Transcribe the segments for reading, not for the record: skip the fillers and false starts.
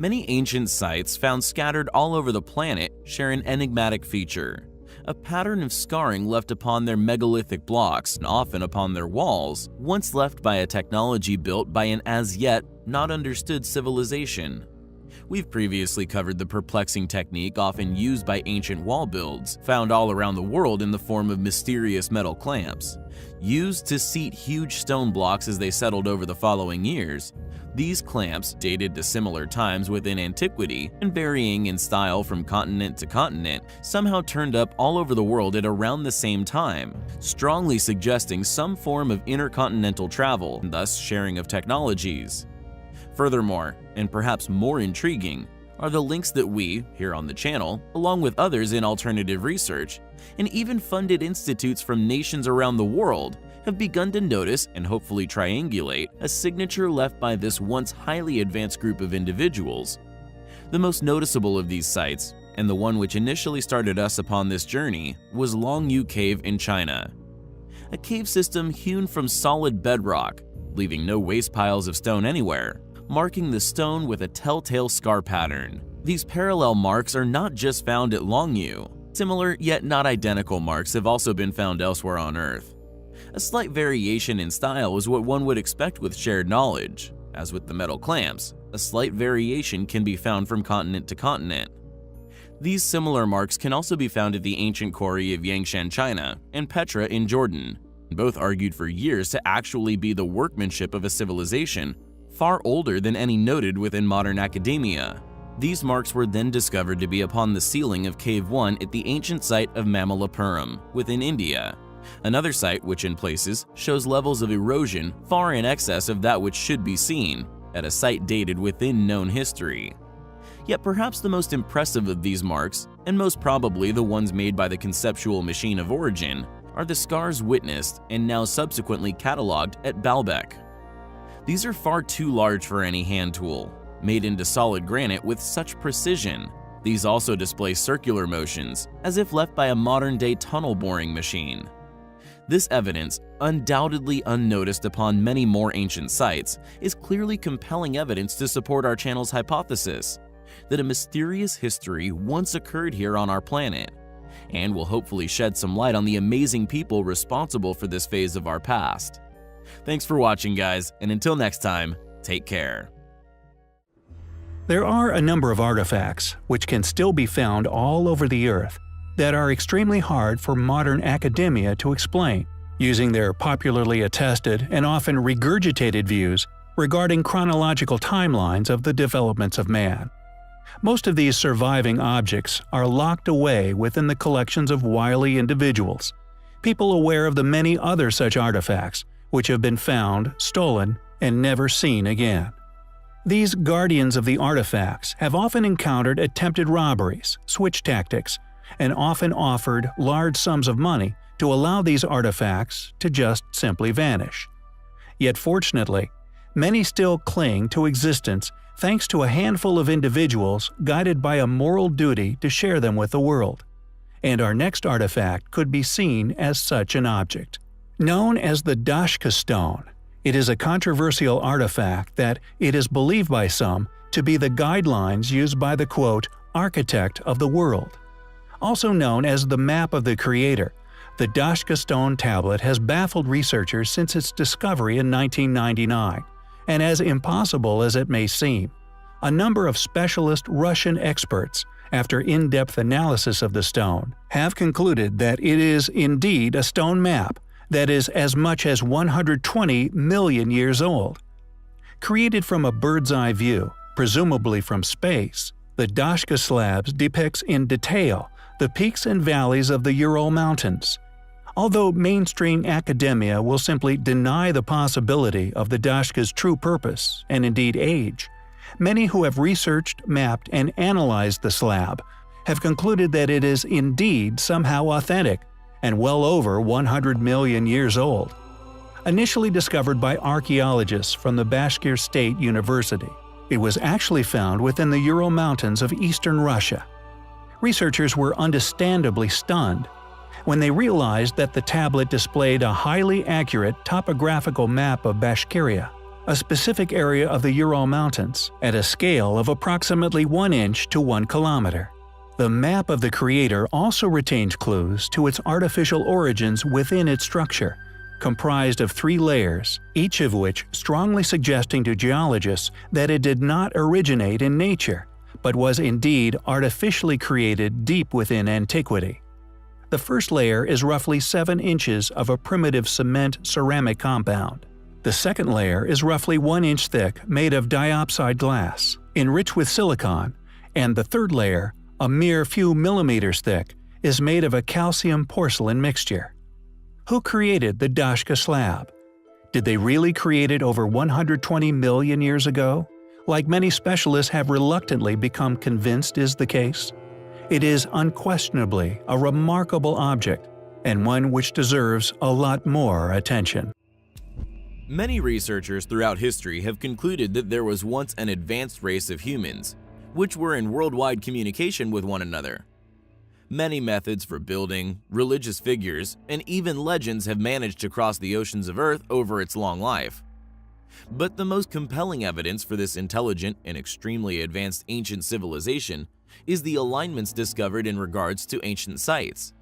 Many ancient sites found scattered all over the planet share an enigmatic feature: a pattern of scarring left upon their megalithic blocks and often upon their walls, once left by a technology built by an as yet not understood civilization. We've previously covered the perplexing technique often used by ancient wall builds, found all around the world in the form of mysterious metal clamps. Used to seat huge stone blocks as they settled over the following years, these clamps, dated to similar times within antiquity and varying in style from continent to continent, somehow turned up all over the world at around the same time, strongly suggesting some form of intercontinental travel and thus sharing of technologies. Furthermore, and perhaps more intriguing, are the links that we, here on the channel, along with others in alternative research, and even funded institutes from nations around the world, have begun to notice and hopefully triangulate a signature left by this once highly advanced group of individuals. The most noticeable of these sites, and the one which initially started us upon this journey, was Longyu Cave in China. A cave system hewn from solid bedrock, leaving no waste piles of stone anywhere, marking the stone with a telltale scar pattern. These parallel marks are not just found at Longyu. Similar yet not identical marks have also been found elsewhere on Earth. A slight variation in style is what one would expect with shared knowledge. As with the metal clamps, a slight variation can be found from continent to continent. These similar marks can also be found at the ancient quarry of Yangshan, China, and Petra in Jordan, both argued for years to actually be the workmanship of a civilization far older than any noted within modern academia. These marks were then discovered to be upon the ceiling of Cave 1 at the ancient site of Mamallapuram within India, another site which in places shows levels of erosion far in excess of that which should be seen at a site dated within known history. Yet perhaps the most impressive of these marks, and most probably the ones made by the conceptual machine of origin, are the scars witnessed and now subsequently catalogued at Baalbek. These are far too large for any hand tool, made into solid granite with such precision. These also display circular motions, as if left by a modern-day tunnel boring machine. This evidence, undoubtedly unnoticed upon many more ancient sites, is clearly compelling evidence to support our channel's hypothesis that a mysterious history once occurred here on our planet, and will hopefully shed some light on the amazing people responsible for this phase of our past. Thanks for watching, guys, and until next time, take care. There are a number of artifacts, which can still be found all over the Earth, that are extremely hard for modern academia to explain, using their popularly attested and often regurgitated views regarding chronological timelines of the developments of man. Most of these surviving objects are locked away within the collections of wily individuals, people aware of the many other such artifacts which have been found, stolen, and never seen again. These guardians of the artifacts have often encountered attempted robberies, switch tactics, and often offered large sums of money to allow these artifacts to just simply vanish. Yet fortunately, many still cling to existence thanks to a handful of individuals guided by a moral duty to share them with the world. And our next artifact could be seen as such an object. Known as the Dashka stone, it is a controversial artifact that it is believed by some to be the guidelines used by the quote, architect of the world. Also known as the map of the creator, the Dashka stone tablet has baffled researchers since its discovery in 1999, and as impossible as it may seem, a number of specialist Russian experts, after in-depth analysis of the stone, have concluded that it is indeed a stone map that is as much as 120 million years old. Created from a bird's-eye view, presumably from space, the Dashka slabs depicts in detail the peaks and valleys of the Ural Mountains. Although mainstream academia will simply deny the possibility of the Dashka's true purpose and indeed age, many who have researched, mapped, and analyzed the slab have concluded that it is indeed somehow authentic and well over 100 million years old. Initially discovered by archaeologists from the Bashkir State University, it was actually found within the Ural Mountains of eastern Russia. Researchers were understandably stunned when they realized that the tablet displayed a highly accurate topographical map of Bashkiria, a specific area of the Ural Mountains, at a scale of approximately 1 inch to 1 kilometer. The map of the Creator also retains clues to its artificial origins within its structure, comprised of 3 layers, each of which strongly suggesting to geologists that it did not originate in nature, but was indeed artificially created deep within antiquity. The first layer is roughly 7 inches of a primitive cement-ceramic compound. The second layer is roughly 1 inch thick, made of diopside glass, enriched with silicon, and the third layer, a mere few millimeters thick, is made of a calcium porcelain mixture. Who created the Dashka slab? Did they really create it over 120 million years ago, like many specialists have reluctantly become convinced is the case? It is unquestionably a remarkable object, and one which deserves a lot more attention. Many researchers throughout history have concluded that there was once an advanced race of humans, which were in worldwide communication with one another. Many methods for building, religious figures, and even legends have managed to cross the oceans of Earth over its long life. But the most compelling evidence for this intelligent and extremely advanced ancient civilization is the alignments discovered in regards to ancient sites.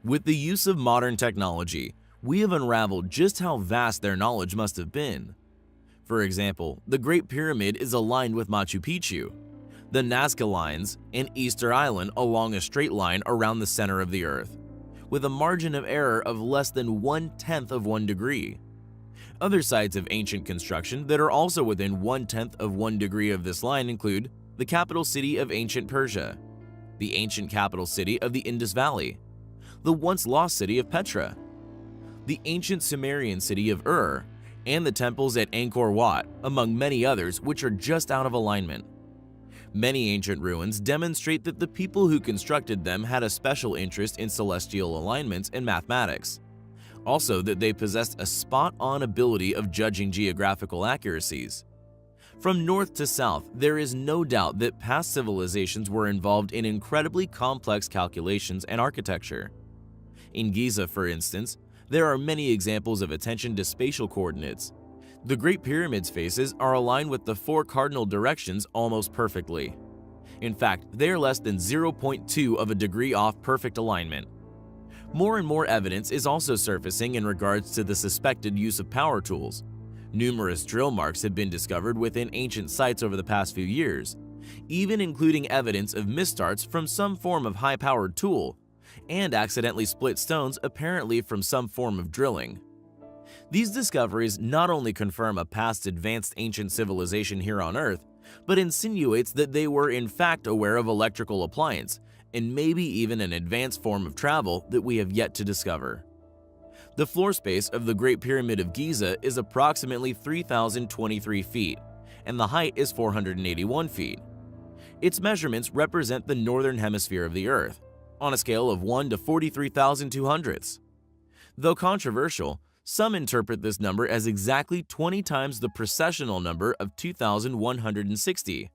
With the use of modern technology, we have unraveled just how vast their knowledge must have been. For example, the Great Pyramid is aligned with Machu Picchu, the Nazca Lines, and Easter Island along a straight line around the center of the Earth, with a margin of error of less than 1/10 of 1 degree. Other sites of ancient construction that are also within 1/10 of 1 degree of this line include the capital city of ancient Persia, the ancient capital city of the Indus Valley, the once lost city of Petra, the ancient Sumerian city of Ur, and the temples at Angkor Wat, among many others which are just out of alignment. Many ancient ruins demonstrate that the people who constructed them had a special interest in celestial alignments and mathematics. Also that they possessed a spot-on ability of judging geographical accuracies. From north to south, there is no doubt that past civilizations were involved in incredibly complex calculations and architecture. In Giza, for instance, there are many examples of attention to spatial coordinates. The Great Pyramid's faces are aligned with the 4 cardinal directions almost perfectly. In fact, they are less than 0.2 of a degree off perfect alignment. More and more evidence is also surfacing in regards to the suspected use of power tools. Numerous drill marks have been discovered within ancient sites over the past few years, even including evidence of misstarts from some form of high-powered tool, and accidentally split stones apparently from some form of drilling. These discoveries not only confirm a past advanced ancient civilization here on Earth, but insinuates that they were in fact aware of electrical appliance and maybe even an advanced form of travel that we have yet to discover. The floor space of the Great Pyramid of Giza is approximately 3,023 feet, and the height is 481 feet. Its measurements represent the northern hemisphere of the Earth, on a scale of 1 to 43,200. Though controversial, some interpret this number as exactly 20 times the precessional number of 2,160,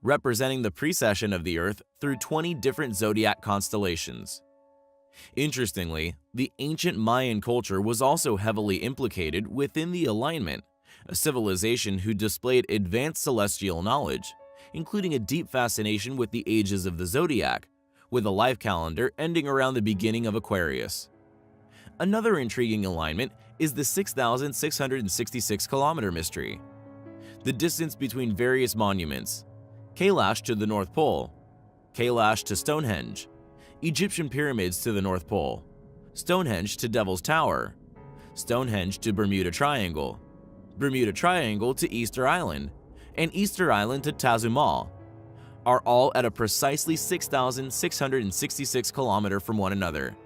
representing the precession of the Earth through 20 different zodiac constellations. Interestingly, the ancient Mayan culture was also heavily implicated within the alignment, a civilization who displayed advanced celestial knowledge, including a deep fascination with the ages of the zodiac, with a life calendar ending around the beginning of Aquarius. Another intriguing alignment is the 6,666-kilometer mystery. The distance between various monuments: Kailash to the North Pole, Kailash to Stonehenge, Egyptian pyramids to the North Pole, Stonehenge to Devil's Tower, Stonehenge to Bermuda Triangle, Bermuda Triangle to Easter Island, and Easter Island to Tazumal, are all at a precisely 6,666 kilometers from one another.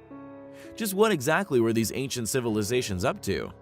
Just what exactly were these ancient civilizations up to?